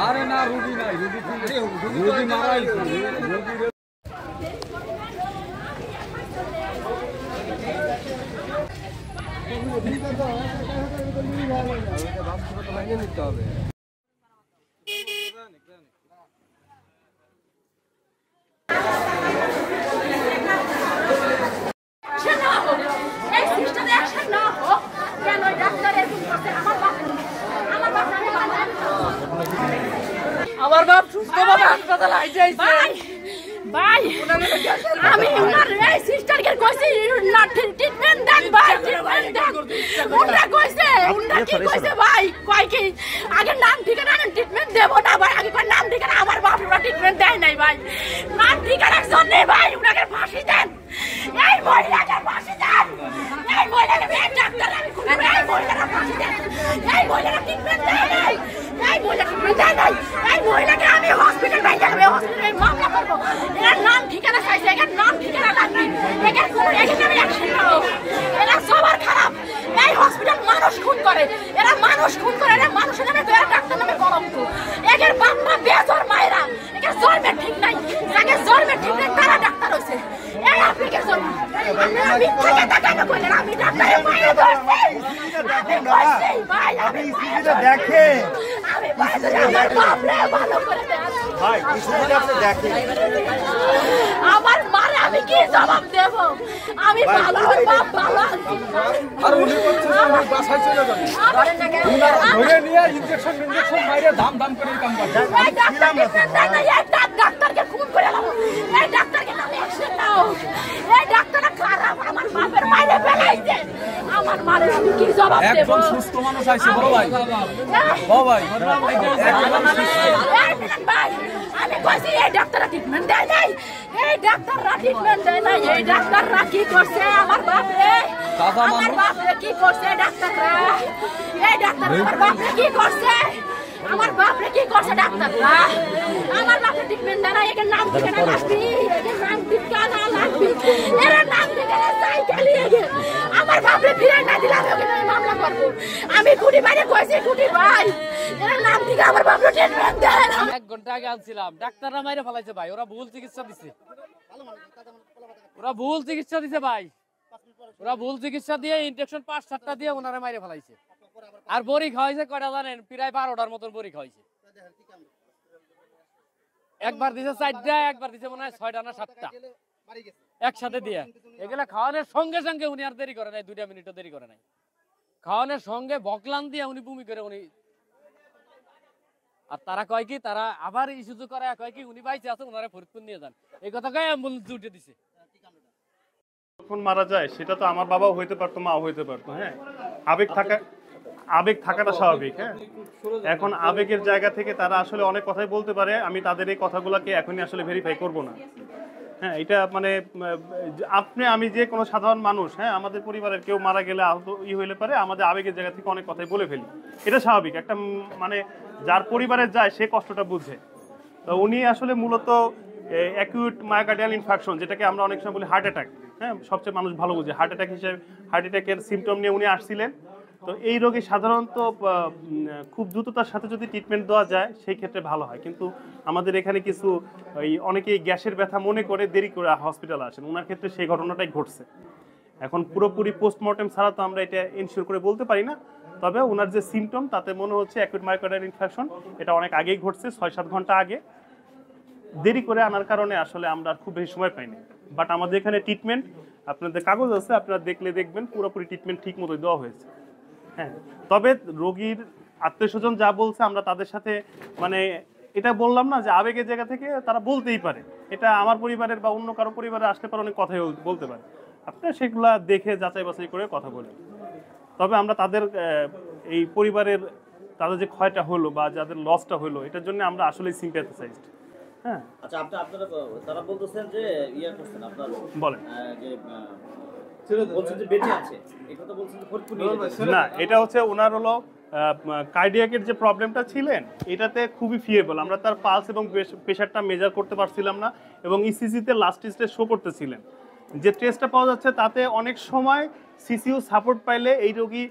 আরে না রুগী নাই, রুগী মারাই নিতে হবে। আমার বাপ সুস্থভাবে হাসপাতালে আইছে ভাই। আমি ওনার এই সিস্টারকে কইছি না ট্রিটমেন্ট দেন ভাই, ট্রিটমেন্ট দেন। ওনা কইছে, ওনা কি কইছে ভাই, কই কি আগে নাম ঠিকানা না ট্রিটমেন্ট দেব না ভাই, আগে কই নাম ঠিকানা। আমার বাপ ওরা ট্রিটমেন্ট দেয় নাই ভাই, নাম ঠিকানার জন্য ভাই ওনাকে ফাঁসি দেন, এই মহিলাকে ফাঁসি দেন, এই মহিলাকে ডাক্তার আমি খুলে এই মহিলাকে ফাঁসি দেন, এই মহিলাকে ট্রিটমেন্ট দেয় নাই, এই মহিলাকে দেয় নাই, এই মহিলাকে আমি হসপিটাল বাইরে যাবে, হসপিটালে মামলা করব। এরা নাম ঠিকানা চাইছে, এখানে নাম ঠিকানা লাগবে, এখানে কোনো এখানে আমি অ্যাকশন নাও। এরা সবার খারাপ, এই হসপিটাল মানুষ খুন করে, এরা মানুষ খুন করে, এরা মানুষের নামে এরা ডাক্তার নামে কলঙ্ক। এদের বাপমা বেজর মায়েরা, এদের জন্মের ঠিক নাই, যাদের জন্মের ঠিক নাই তারা ডাক্তার হয়েছে। এই অ্যাপ্লিকেশন আমি থেকে দেখানো কইলেন, আমি ডাক্তারের মায়ের ধরছি, আমি কইছি ভাই, আমি সিজিটা দেখে, আমি বাইরে আমার বাপরে ভালো করে দেন ভাই, সিজিটা আপনি দেখেন। আমার মারে আমি কি জবাব দেব? আমি ভালো বাপ ভালো আর উনি করছে উনি বাসায় চলে যাবে, ধরে নিয়ে ইনজেকশন মাইরে দাম করে কাম করে। এই ডাক্তারকে খুন করে লাও, এই ডাক্তারকে নামে অ্যাকশন নাও। এই ডাক্তারটা খারাপ, আমার বাপের মাইরে ফেলাইছে, আমার মারে আমি কি জবাব দেব? একজন সুস্থ মানুষ আইছে বড় ভাই, বড় ভাই আমি কইছি এই ডাক্তাররা ট্রিটমেন্ট দেয় নাই, এই ডাক্তাররা ট্রিটমেন্ট দেয় নাই, এই ডাক্তাররা কি করছে আমার বাপরে, আমার বাপরে কি করছে ডাক্তাররা, এই ডাক্তার আমার বাপরে কি করছে, আমার বাপরে কি করছে ডাক্তাররা, আমার বাপরে ট্রিটমেন্ট দেয় না। এর নাম ঠিকানা লাগবে, এর নাম ঠিকানা লাগবে, এর নাম ঠিকানা চাই চালিয়ে গে আমার বাপরে ফিরে না দিলে আমি ওকে মামলা করব। আমি কুটি বাইরে কইছি, কুটি ভাই এর নাম ঠিকানা আমার বাপরে ট্রিটমেন্ট দেন। 1 ঘন্টা আগে আনছিলাম, ডাক্তাররা মাইরে ফেলাইছে ভাই, ওরা ভুল চিকিৎসা দিছে, ওরা ভুল চিকিৎসা দিছে ভাই, ওরা ভুল চিকিৎসা দিয়ে ইনজেকশন 5-7টা দিয়ে ওনারা মাইরে ফেলাইছে। আর বড়ি খাওয়াইছে কয়টা জানেন? প্রায় 12টার মতন বড়ি খাওয়াইছে। একবার দিছে 4টা, একবার দিছে মনে হয় 6টা না 7টা একসাথে দিয়ে। এগুলা খাওয়ানোর সঙ্গে সঙ্গে উনি আর দেরি করে নাই, 2 মিনিটও দেরি করে নাই। খাওয়ানোর সঙ্গে বকলান দিয়ে উনি বমি করে উনি, আর তারা কয় কি, তারা আবার ইস্যু করে কয় কি উনি বাইচে আছে, ওনারা ফরিদপুর নিয়ে যান, এই কথা কয় অ্যাম্বুলেন্স উঠে দিছে। যখন মারা যায় সেটা তো আমার বাবাও হইতে পারতো, মাও হইতে পারতো। হ্যাঁ, আবেগ থাকাটা স্বাভাবিক। হ্যাঁ, এখন আবেগের জায়গা থেকে তারা আসলে অনেক কথাই বলতে পারে, আমি তাদের এই কথাগুলোকে এখনই আসলে ভেরিফাই করব না। হ্যাঁ, এটা মানে আমি যে কোনো সাধারণ মানুষ, হ্যাঁ, আমাদের পরিবারের কেউ মারা গেলে আহত হইলে পারে আমাদের আবেগের জায়গা থেকে অনেক কথাই বলে ফেলি, এটা স্বাভাবিক। একটা মানে যার পরিবারে যায় সে কষ্টটা বুঝে। তো উনি আসলে মূলত অ্যাকিউট মায়োকার্ডিয়াল ইনফাকশন, যেটাকে আমরা অনেক সময় বলি হার্ট অ্যাটাক, হ্যাঁ, সবচেয়ে মানুষ ভালো বুঝে হার্ট অ্যাটাক হিসেবে, হার্ট অ্যাটাকের সিমটম নিয়ে উনি আসছিলেন। তো এই রোগী সাধারণত খুব দ্রুততার সাথে যদি ট্রিটমেন্ট দেওয়া যায় সেই ক্ষেত্রে ভালো হয়, কিন্তু আমাদের এখানে কিছু অনেকেই গ্যাসের ব্যথা মনে করে দেরি করে হসপিটালে আসেন, ওনার ক্ষেত্রে সেই ঘটনাটাই ঘটছে। এখন পুরোপুরি পোস্টমর্টেম ছাড়া তো আমরা এটা ইনশিওর করে বলতে পারি না, তবে ওনার যে সিমটম তাতে মনে হচ্ছে অ্যাকিউট মায়োকার্ডিয়াল ইনফেকশন, এটা অনেক আগেই ঘটছে, 6-7 ঘন্টা আগে। দেরি করে আনার কারণে আসলে আমরা খুব বেশি সময় পাইনি। বাট আমাদের এখানে ট্রিটমেন্ট, আপনাদের কাগজ আছে, আপনারা দেখলে দেখবেন পুরোপুরি ট্রিটমেন্ট ঠিক মতো দেওয়া হয়েছে। হ্যাঁ, তবে রোগীর আত্মীয়স্বজন যা বলছে আমরা তাদের সাথে মানে এটা বললাম না যে আবেগের জায়গা থেকে তারা বলতেই পারে, এটা আমার পরিবারের বা অন্য কারো পরিবারে আসলে পরে অনেক কথাই বলতে পারে, আপনারা সেগুলা দেখে যাচাই বাছাই করে কথা বলেন। তবে আমরা তাদের এই পরিবারের তাদের যে ক্ষয়টা হলো বা যাদের লসটা হলো এটার জন্য আমরা আসলেই সিম্প্যাথাইজড। হ্যাঁ, আচ্ছা, আপনারা তারা বলতেছেন যে ইয়া করছেন, আপনারা বলেন যে বলছেন যে বেঁচে আছে, এই কথা বলছেন যে ফরিদপুর নিয়ে যাচ্ছে না, এটা হচ্ছে ওনার হলো কার্ডিয়াকের যে প্রবলেমটা ছিলেন এটাতে খুবই ফিয়েবল, আমরা তার পালস এবং প্রেশারটা মেজার করতে পারছিলাম না, এবং ইসিজিতে লাস্ট টেস্টে শো করতেছিলেন যে টেস্টটা পাওয়া যাচ্ছে তাতে অনেক সময় সিসিউ সাপোর্ট পাইলে এই রোগী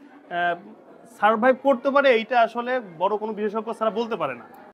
সার্ভাইভ করতে পারে এইটা আসলে বড় কোনো বিশেষজ্ঞ ছাড়া বলতে পারে না।